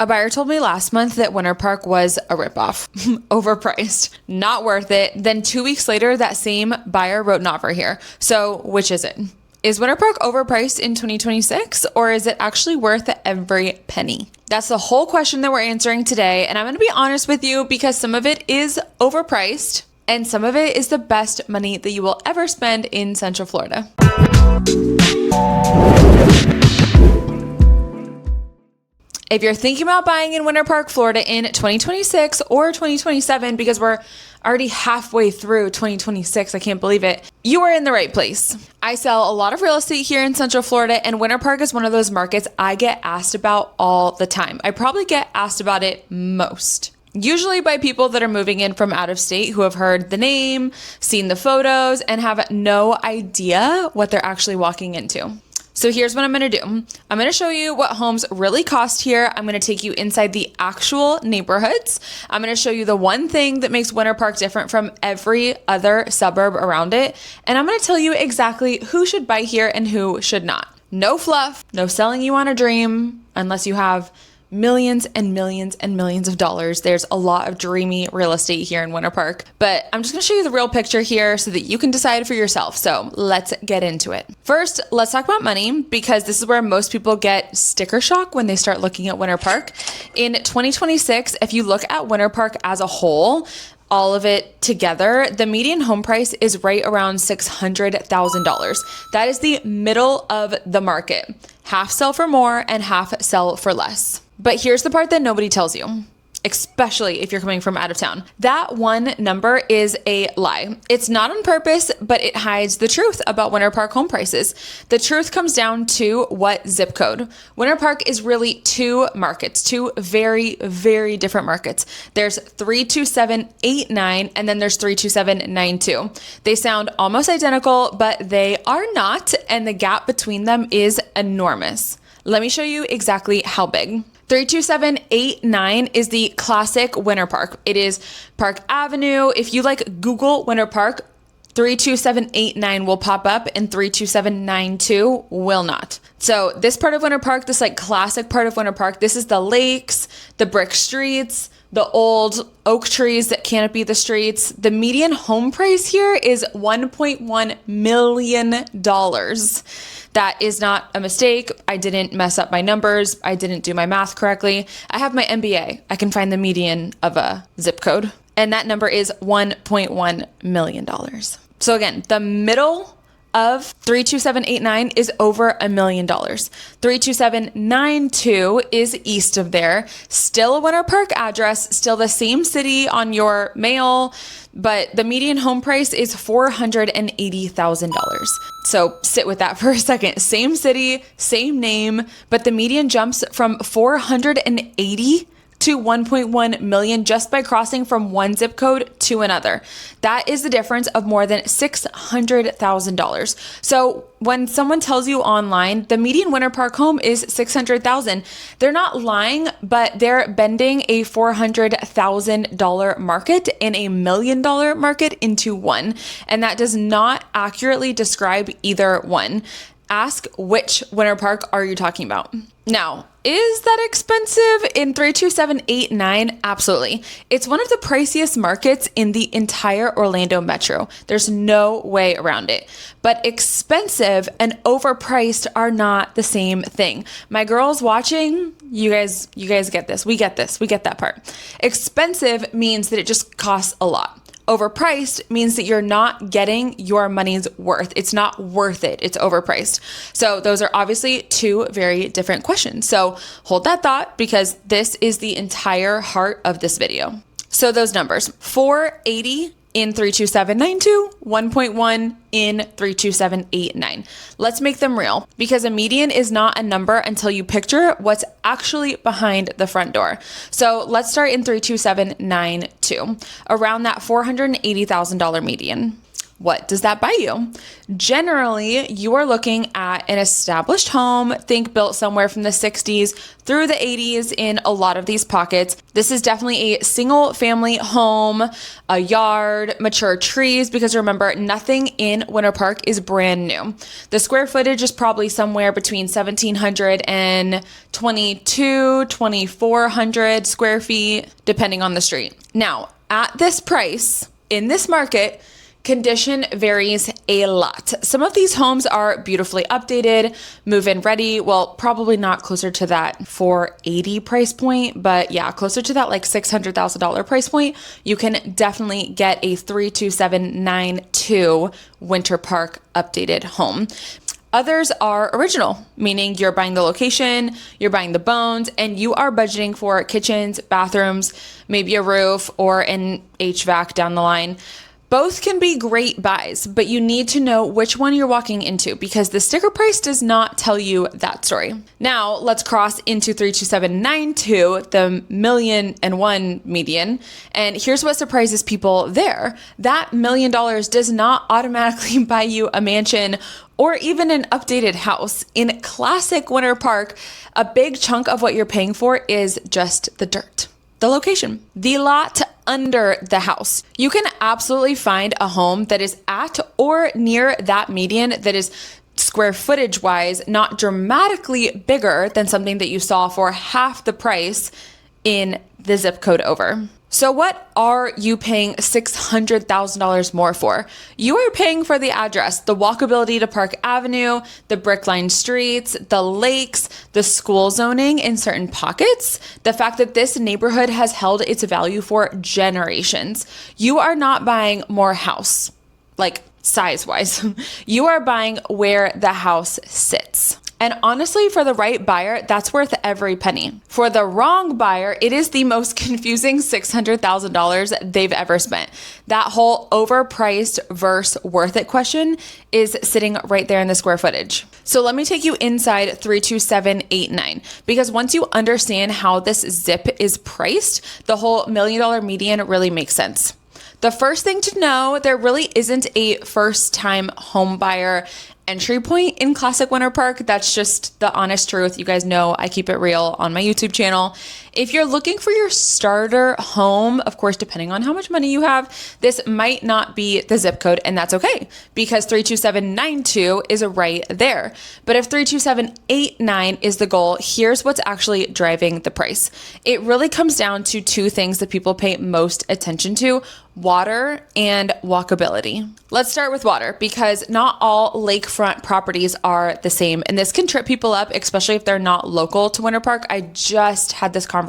A buyer told me last month that Winter Park was a ripoff, overpriced, not worth it. Then 2 weeks later, that same buyer wrote an offer here. So which is it? Is Winter Park overpriced in 2026, or is it actually worth every penny? That's the whole question that we're answering today. And I'm going to be honest with you because some of it is overpriced and some of it is the best money that you will ever spend in Central Florida. If you're thinking about buying in Winter Park, Florida in 2026 or 2027, because we're already halfway through 2026, I can't believe it, you are in the right place. I sell a lot of real estate here in Central Florida, and Winter Park is one of those markets I get asked about all the time. I probably get asked about it most. Usually by people that are moving in from out of state who have heard the name, seen the photos, and have no idea what they're actually walking into. So here's what I'm going to do. I'm going to show you what homes really cost here. I'm going to take you inside the actual neighborhoods. I'm going to show you the one thing that makes Winter Park different from every other suburb around it. And I'm going to tell you exactly who should buy here and who should not. No fluff, no selling you on a dream, unless you have millions and millions and millions of dollars. There's a lot of dreamy real estate here in Winter Park, but I'm just going to show you the real picture here so that you can decide for yourself. So let's get into it. First, let's talk about money, because this is where most people get sticker shock when they start looking at Winter Park. In 2026, if you look at Winter Park as a whole, all of it together, the median home price is right around $600,000. That is the middle of the market. Half sell for more and half sell for less. But here's the part that nobody tells you, especially if you're coming from out of town. That one number is a lie. It's not on purpose, but it hides the truth about Winter Park home prices. The truth comes down to what zip code. Winter Park is really two markets, two very, very different markets. There's 32789 and then there's 32792. They sound almost identical, but they are not, and the gap between them is enormous. Let me show you exactly how big. 32789 is the classic Winter Park. It is Park Avenue. If you Google Winter Park, 32789 will pop up and 32792 will not. So this part of Winter Park, this classic part of Winter Park, this is the lakes, the brick streets, the old oak trees that canopy the streets. The median home price here is $1.1 million. That is not a mistake. I didn't mess up my numbers. I didn't do my math correctly. I have my MBA. I can find the median of a zip code. And that number is $1.1 million. So again, the middle of 32789 is over $1 million. 32792 is east of there. Still a Winter Park address, still the same city on your mail, but the median home price is $480,000. So sit with that for a second. Same city, same name, but the median jumps from 480 to 1.1 million just by crossing from one zip code to another. That is the difference of more than $600,000. So when someone tells you online the median Winter Park home is $600,000, they're not lying, but they're bending a $400,000 market and a $1 million market into one. And that does not accurately describe either one. Ask which Winter Park are you talking about? Now, is that expensive in 32789? Absolutely. It's one of the priciest markets in the entire Orlando metro. There's no way around it. But expensive and overpriced are not the same thing. My girls watching, you guys get this. We get this. We get that part. Expensive means that it just costs a lot. Overpriced means that you're not getting your money's worth. It's not worth it. It's overpriced. So those are obviously two very different questions. So hold that thought, because this is the entire heart of this video. So those numbers, 480 in 32792, 1.1 in 32789. Let's make them real, because a median is not a number until you picture what's actually behind the front door. So let's start in 32792, around that $480,000 median. What does that buy you? Generally, you are looking at an established home, think built somewhere from the 60s through the 80s in a lot of these pockets. This is definitely a single family home, a yard, mature trees, because remember, nothing in Winter Park is brand new. The square footage is probably somewhere between 1,700 and 2,400 square feet, depending on the street. Now, at this price, in this market, condition varies a lot. Some of these homes are beautifully updated, move-in ready. Well, probably not closer to that 480 price point, but yeah, closer to that like $600,000 price point. You can definitely get a 32792 Winter Park updated home. Others are original, meaning you're buying the location, you're buying the bones, and you are budgeting for kitchens, bathrooms, maybe a roof or an HVAC down the line. Both can be great buys, but you need to know which one you're walking into because the sticker price does not tell you that story. Now, let's cross into 32792, the $1,000,001 median. And here's what surprises people there. That $1 million does not automatically buy you a mansion or even an updated house. In classic Winter Park, a big chunk of what you're paying for is just the dirt. The location, the lot under the house. You can absolutely find a home that is at or near that median that is square footage wise, not dramatically bigger than something that you saw for half the price in the zip code over. So what are you paying $600,000 more for? You are paying for the address, the walkability to Park Avenue, the brick-lined streets, the lakes, the school zoning in certain pockets, the fact that this neighborhood has held its value for generations. You are not buying more house, like size-wise. You are buying where the house sits. And honestly, for the right buyer, that's worth every penny. For the wrong buyer, it is the most confusing $600,000 they've ever spent. That whole overpriced versus worth it question is sitting right there in the square footage. So let me take you inside 32789, because once you understand how this zip is priced, the whole $1 million median really makes sense. The first thing to know, there really isn't a first-time home buyer entry point in classic Winter Park. That's just the honest truth. You guys know I keep it real on my YouTube channel. If you're looking for your starter home, of course, depending on how much money you have, this might not be the zip code, and that's okay because 32792 is right there. But if 32789 is the goal, here's what's actually driving the price. It really comes down to two things that people pay most attention to: water and walkability. Let's start with water because not all lakefront properties are the same, and this can trip people up, especially if they're not local to Winter Park. I just had this conversation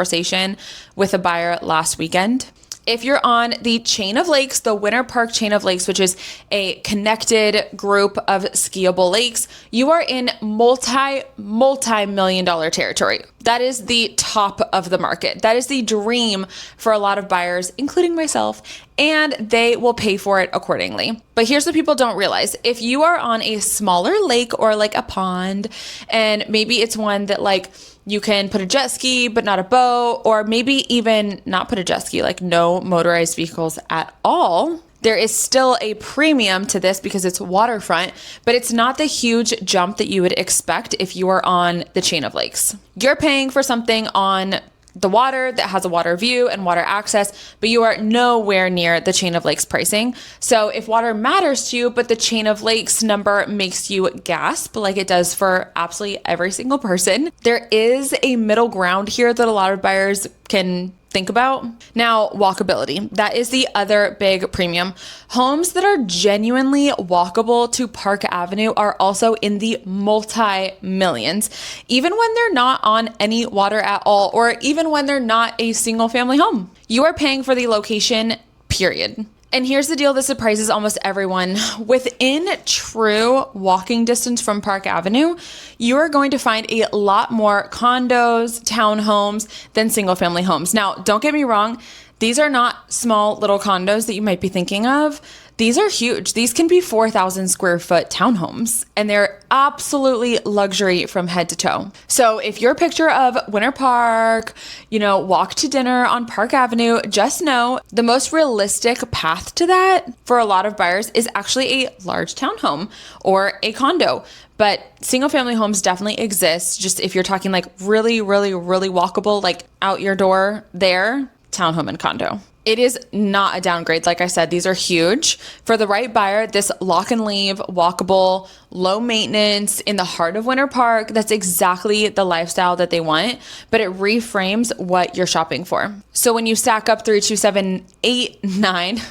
with a buyer last weekend. If you're on the chain of lakes, the Winter Park chain of lakes, which is a connected group of skiable lakes, you are in multi-million-dollar territory. That is the top of the market. That is the dream for a lot of buyers, including myself, and they will pay for it accordingly. But here's what people don't realize. If you are on a smaller lake or like a pond, and maybe it's one that like you can put a jet ski, but not a boat, or maybe even not put a jet ski, like no motorized vehicles at all, there is still a premium to this because it's waterfront, but it's not the huge jump that you would expect if you are on the chain of lakes. You're paying for something on the water that has a water view and water access, but you are nowhere near the chain of lakes pricing. So if water matters to you, but the chain of lakes number makes you gasp like it does for absolutely every single person, there is a middle ground here that a lot of buyers can think about. Now, walkability. That is the other big premium. Homes that are genuinely walkable to Park Avenue are also in the multi-millions, even when they're not on any water at all, or even when they're not a single family home. You are paying for the location, period. And here's the deal that surprises almost everyone. Within true walking distance from Park Avenue, you are going to find a lot more condos, townhomes than single family homes. Now, don't get me wrong. These are not small little condos that you might be thinking of. These are huge. These can be 4,000 square foot townhomes, and they're absolutely luxury from head to toe. So if your picture of Winter Park, walk to dinner on Park Avenue, just know the most realistic path to that for a lot of buyers is actually a large townhome or a condo. But single family homes definitely exist. Just if you're talking like really, really, really walkable, like out your door there, townhome and condo. It is not a downgrade. Like I said, these are huge. For the right buyer, this lock and leave, walkable, low maintenance in the heart of Winter Park, that's exactly the lifestyle that they want, but it reframes what you're shopping for. So when you stack up 3, 2, 7, 8, 9,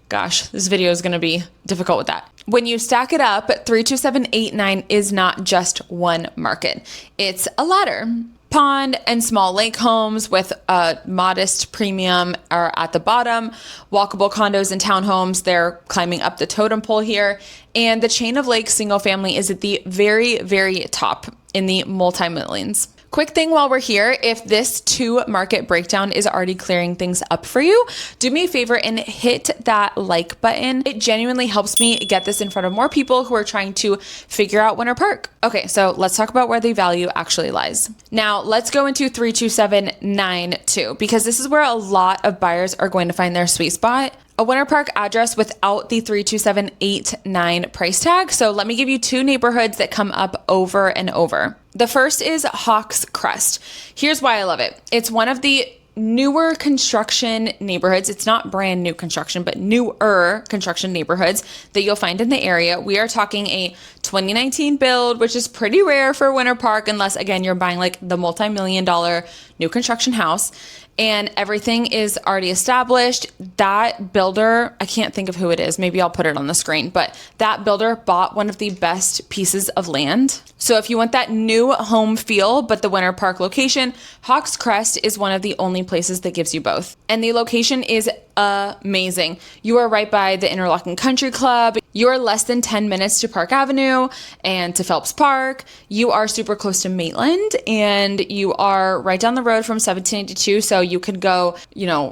gosh, this video is going to be difficult with that. When you stack it up, 3, 2, 7, 8, 9 is not just one market. It's a ladder. Pond and small lake homes with a modest premium are at the bottom. Walkable condos and townhomes, they're climbing up the totem pole here. And the chain of lakes single family is at the very, very top in the multi-millions. Quick thing while we're here, if this 2 market breakdown is already clearing things up for you, do me a favor and hit that like button. It genuinely helps me get this in front of more people who are trying to figure out Winter Park. Okay, so let's talk about where the value actually lies. Now let's go into 32792 because this is where a lot of buyers are going to find their sweet spot. A Winter Park address without the 32789 price tag. So let me give you 2 neighborhoods that come up over and over. The first is Hawks Crest. Here's why I love it. It's one of the newer construction neighborhoods. It's not brand new construction, but newer construction neighborhoods that you'll find in the area. We are talking a 2019 build, which is pretty rare for Winter Park, unless again, you're buying like the multi-million-dollar new construction house. And everything is already established. That builder, I can't think of who it is. Maybe I'll put it on the screen, but that builder bought one of the best pieces of land. So if you want that new home feel, but the Winter Park location, Hawks Crest is one of the only places that gives you both. And the location is amazing. You are right by the Interlochen Country Club. You are less than 10 minutes to Park Avenue and to Phelps Park. You are super close to Maitland, and you are right down the road from 1782. So you could go,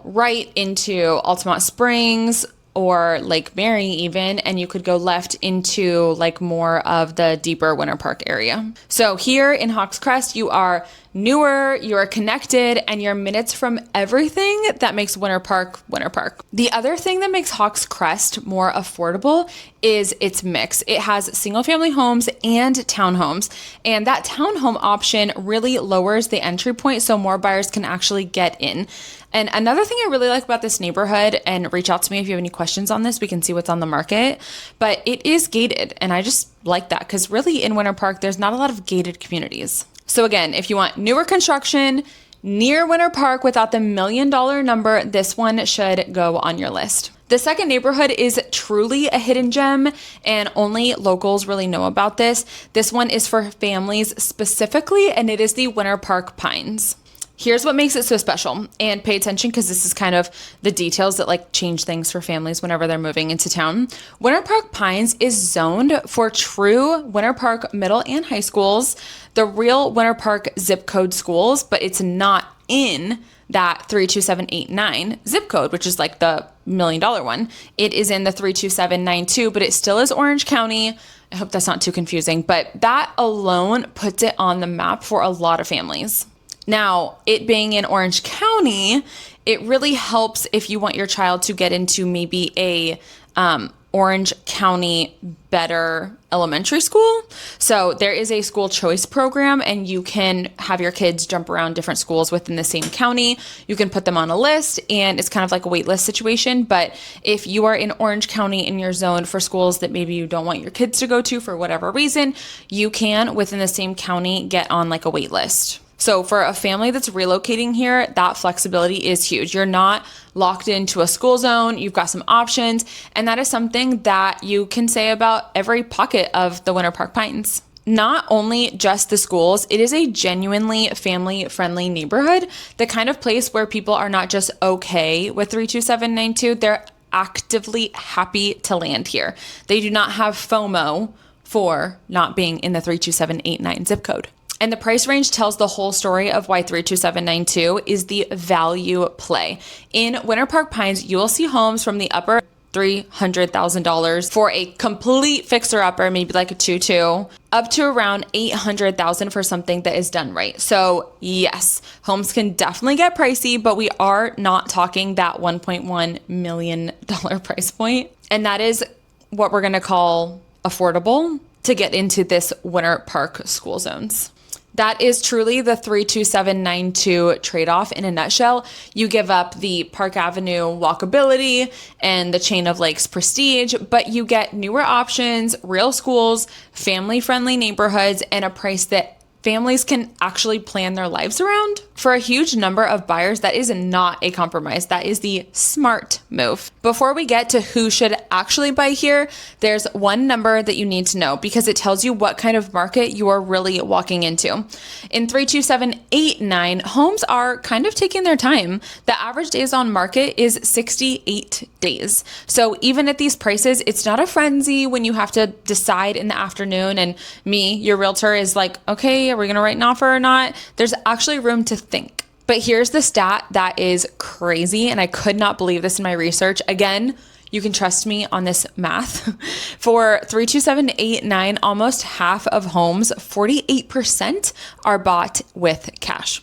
right into Altamont Springs or Lake Mary even, and you could go left into like more of the deeper Winter Park area. So here in Hawks Crest, you are newer, you're connected, and you're minutes from everything that makes Winter Park Winter Park. The other thing that makes Hawks Crest more affordable is its mix. It has single family homes and townhomes, and that townhome option really lowers the entry point so more buyers can actually get in. And another thing I really like about this neighborhood, and reach out to me if you have any questions on this, we can see what's on the market, but it is gated, and I just like that because really in Winter Park, there's not a lot of gated communities. So again, if you want newer construction near Winter Park without the $1 million number, this one should go on your list. The second neighborhood is truly a hidden gem, and only locals really know about this. This one is for families specifically, and it is the Winter Park Pines. Here's what makes it so special, and pay attention because this is kind of the details that like change things for families whenever they're moving into town. Winter Park Pines is zoned for true Winter Park middle and high schools, the real Winter Park zip code schools, but it's not in that 32789 zip code, which is like the $1 million one. It is in the 32792, but it still is Orange County. I hope that's not too confusing, but that alone puts it on the map for a lot of families. Now, it being in Orange County, it really helps if you want your child to get into maybe a Orange County better elementary school. So there is a school choice program, and you can have your kids jump around different schools within the same county. You can put them on a list, and it's kind of like a wait list situation. But if you are in Orange County and you're zoned for schools that maybe you don't want your kids to go to for whatever reason, you can, within the same county, get on like a wait list. So for a family that's relocating here, that flexibility is huge. You're not locked into a school zone. You've got some options. And that is something that you can say about every pocket of the Winter Park Pines. Not only just the schools, it is a genuinely family-friendly neighborhood, the kind of place where people are not just okay with 32792, they're actively happy to land here. They do not have FOMO for not being in the 32789 zip code. And the price range tells the whole story of why 32792 is the value play. In Winter Park Pines, you will see homes from the upper $300,000 for a complete fixer-upper, maybe like a 2-2, up to around $800,000 for something that is done right. So yes, homes can definitely get pricey, but we are not talking that $1.1 million price point. And that is what we're going to call affordable to get into this Winter Park school zones. That is truly the 32792 trade-off in a nutshell. You give up the Park Avenue walkability and the Chain of Lakes prestige, but you get newer options, real schools, family-friendly neighborhoods, and a price that families can actually plan their lives around. For a huge number of buyers, that is not a compromise. That is the smart move. Before we get to who should actually buy here, there's one number that you need to know because it tells you what kind of market you are really walking into. In 32789, homes are kind of taking their time. The average days on market is 68 days. So even at these prices, it's not a frenzy when you have to decide in the afternoon and me, your realtor, is like, okay, are we going to write an offer or not? There's actually room to think. But here's the stat that is crazy, and I could not believe this in my research. Again, you can trust me on this math. For 32789, almost half of homes, 48%, are bought with cash.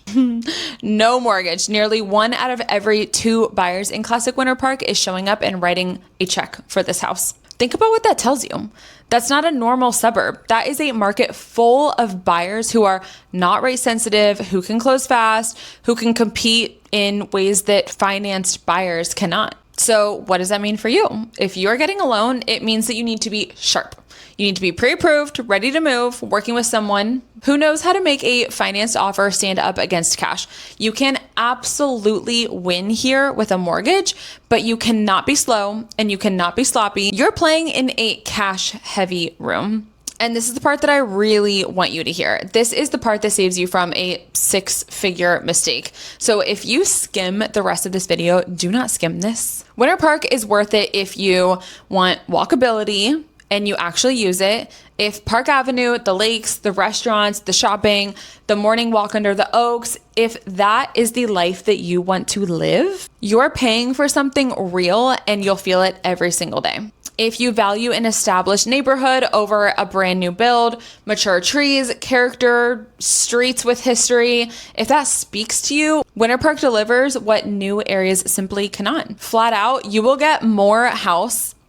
No mortgage. Nearly 1 out of every 2 buyers in Classic Winter Park is showing up and writing a check for this house. Think about what that tells you. That's not a normal suburb. That is a market full of buyers who are not rate sensitive, who can close fast, who can compete in ways that financed buyers cannot. So what does that mean for you? If you're getting a loan, it means that you need to be sharp. You need to be pre-approved, ready to move, working with someone who knows how to make a financed offer stand up against cash. You can absolutely win here with a mortgage, but you cannot be slow and you cannot be sloppy. You're playing in a cash-heavy room. And this is the part that I really want you to hear. This is the part that saves you from a 6-figure mistake. So if you skim the rest of this video, do not skim this. Winter Park is worth it if you want walkability and you actually use it. If Park Avenue, the lakes, the restaurants, the shopping, the morning walk under the oaks, if that is the life that you want to live, you're paying for something real and you'll feel it every single day. If you value an established neighborhood over a brand new build, mature trees, character, streets with history, if that speaks to you, Winter Park delivers what new areas simply cannot. Flat out, you will get more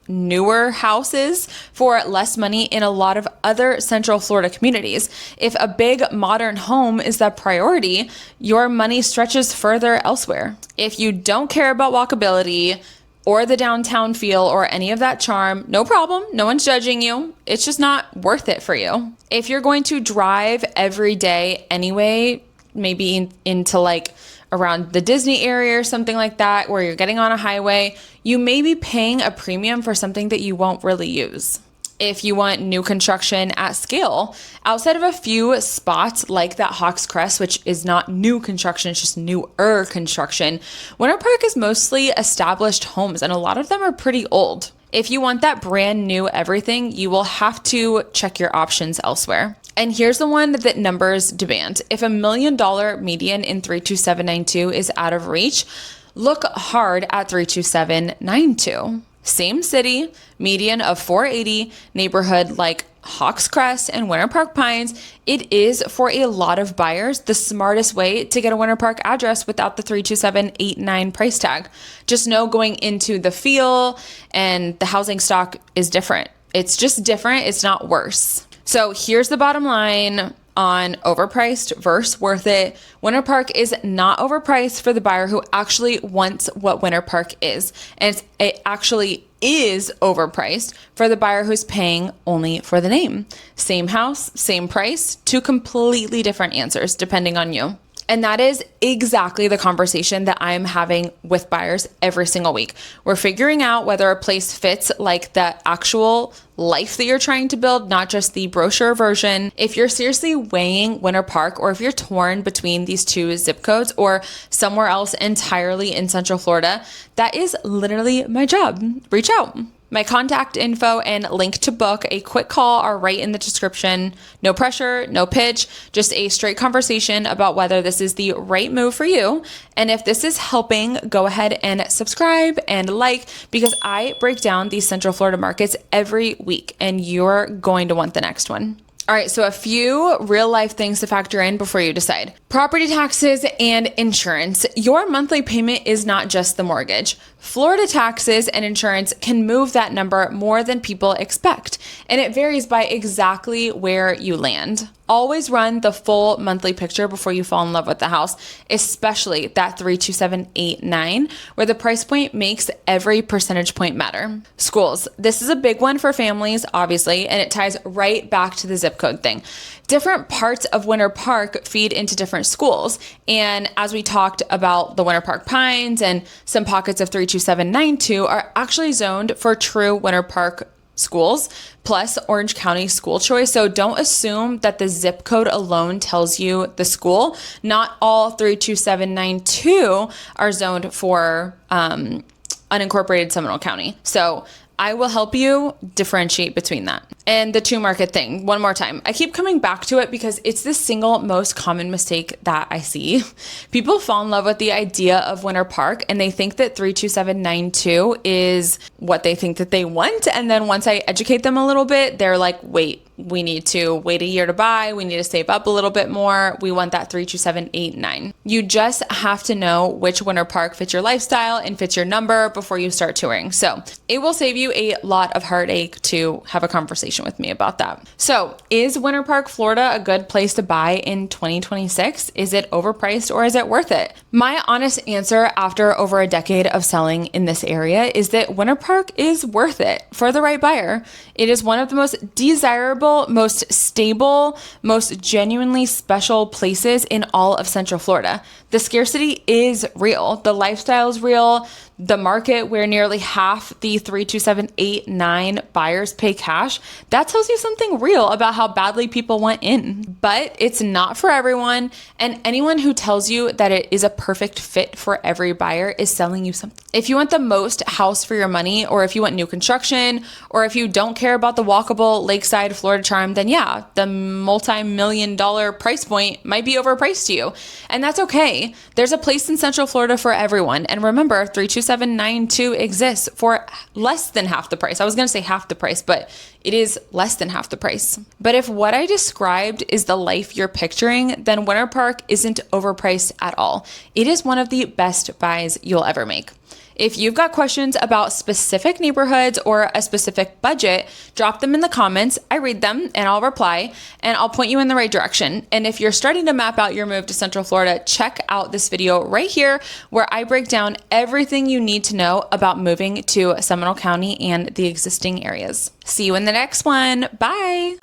newer houses for less money in a lot of other Central Florida communities. If a big modern home is the priority, your money stretches further elsewhere. If you don't care about walkability or the downtown feel or any of that charm, no problem. No one's judging you. It's just not worth it for you. If you're going to drive every day anyway, maybe into like around the Disney area or something like that, where you're getting on a highway, you may be paying a premium for something that you won't really use. If you want new construction at scale, outside of a few spots like that Hawks Crest, which is not new construction, it's just newer construction, Winter Park is mostly established homes, and a lot of them are pretty old. If you want that brand new everything, you will have to check your options elsewhere. And here's the one that numbers demand. If $1 million median in 32792 is out of reach, look hard at 32792. Same city, median of 480, neighborhood like Hawks Crest and Winter Park Pines. It is, for a lot of buyers, the smartest way to get a Winter Park address without the 32789 price tag. Just know going into the feel and the housing stock is different. It's just different. It's not worse. So here's the bottom line on overpriced versus worth it. Winter Park is not overpriced for the buyer who actually wants what Winter Park is. And it actually is overpriced for the buyer who's paying only for the name. Same house, same price, 2 completely different answers depending on you. And that is exactly the conversation that I'm having with buyers every single week. We're figuring out whether a place fits like the actual life that you're trying to build, not just the brochure version. If you're seriously weighing Winter Park, or if you're torn between these 2 zip codes or somewhere else entirely in Central Florida, that is literally my job. Reach out. My contact info and link to book a quick call are right in the description. No pressure, no pitch, just a straight conversation about whether this is the right move for you. And if this is helping, go ahead and subscribe and like, because I break down these Central Florida markets every week and you're going to want the next one. All right, so a few real life things to factor in before you decide. Property taxes and insurance. Your monthly payment is not just the mortgage. Florida taxes and insurance can move that number more than people expect, and it varies by exactly where you land. Always run the full monthly picture before you fall in love with the house, especially that 32789, where the price point makes every percentage point matter. Schools. This is a big one for families, obviously, and it ties right back to the zip code thing. Different parts of Winter Park feed into different schools. And as we talked about the Winter Park Pines and some pockets of 32792 are actually zoned for true Winter Park schools, plus Orange County school choice. So don't assume that the zip code alone tells you the school. Not all 32792 are zoned for unincorporated Seminole County. So I will help you differentiate between that. And the two market thing, one more time. I keep coming back to it because it's the single most common mistake that I see. People fall in love with the idea of Winter Park and they think that 32792 is what they think that they want. And then once I educate them a little bit, they're like, wait, we need to wait a year to buy. We need to save up a little bit more. We want that 32789. You just have to know which Winter Park fits your lifestyle and fits your number before you start touring. So it will save you a lot of heartache to have a conversation with me about that. So is Winter Park, Florida a good place to buy in 2026? Is it overpriced or is it worth it? My honest answer after over a decade of selling in this area is that Winter Park is worth it for the right buyer. It is one of the most desirable, most stable, most genuinely special places in all of Central Florida. The scarcity is real. The lifestyle is real. The market where nearly half the 32789 buyers pay cash, that tells you something real about how badly people want in. But it's not for everyone, and anyone who tells you that it is a perfect fit for every buyer is selling you something. If you want the most house for your money, or if you want new construction, or if you don't care about the walkable lakeside Florida charm, then yeah, the multi-million-dollar price point might be overpriced to you. And that's okay. There's a place in Central Florida for everyone. And remember, 32792 exists for less than half the price. I was going to say half the price, but it is less than half the price. But if what I described is the life you're picturing, then Winter Park isn't overpriced at all. It is one of the best buys you'll ever make. If you've got questions about specific neighborhoods or a specific budget, drop them in the comments. I read them and I'll reply and I'll point you in the right direction. And if you're starting to map out your move to Central Florida, check out this video right here where I break down everything you need to know about moving to Seminole County and the existing areas. See you in the next one. Bye.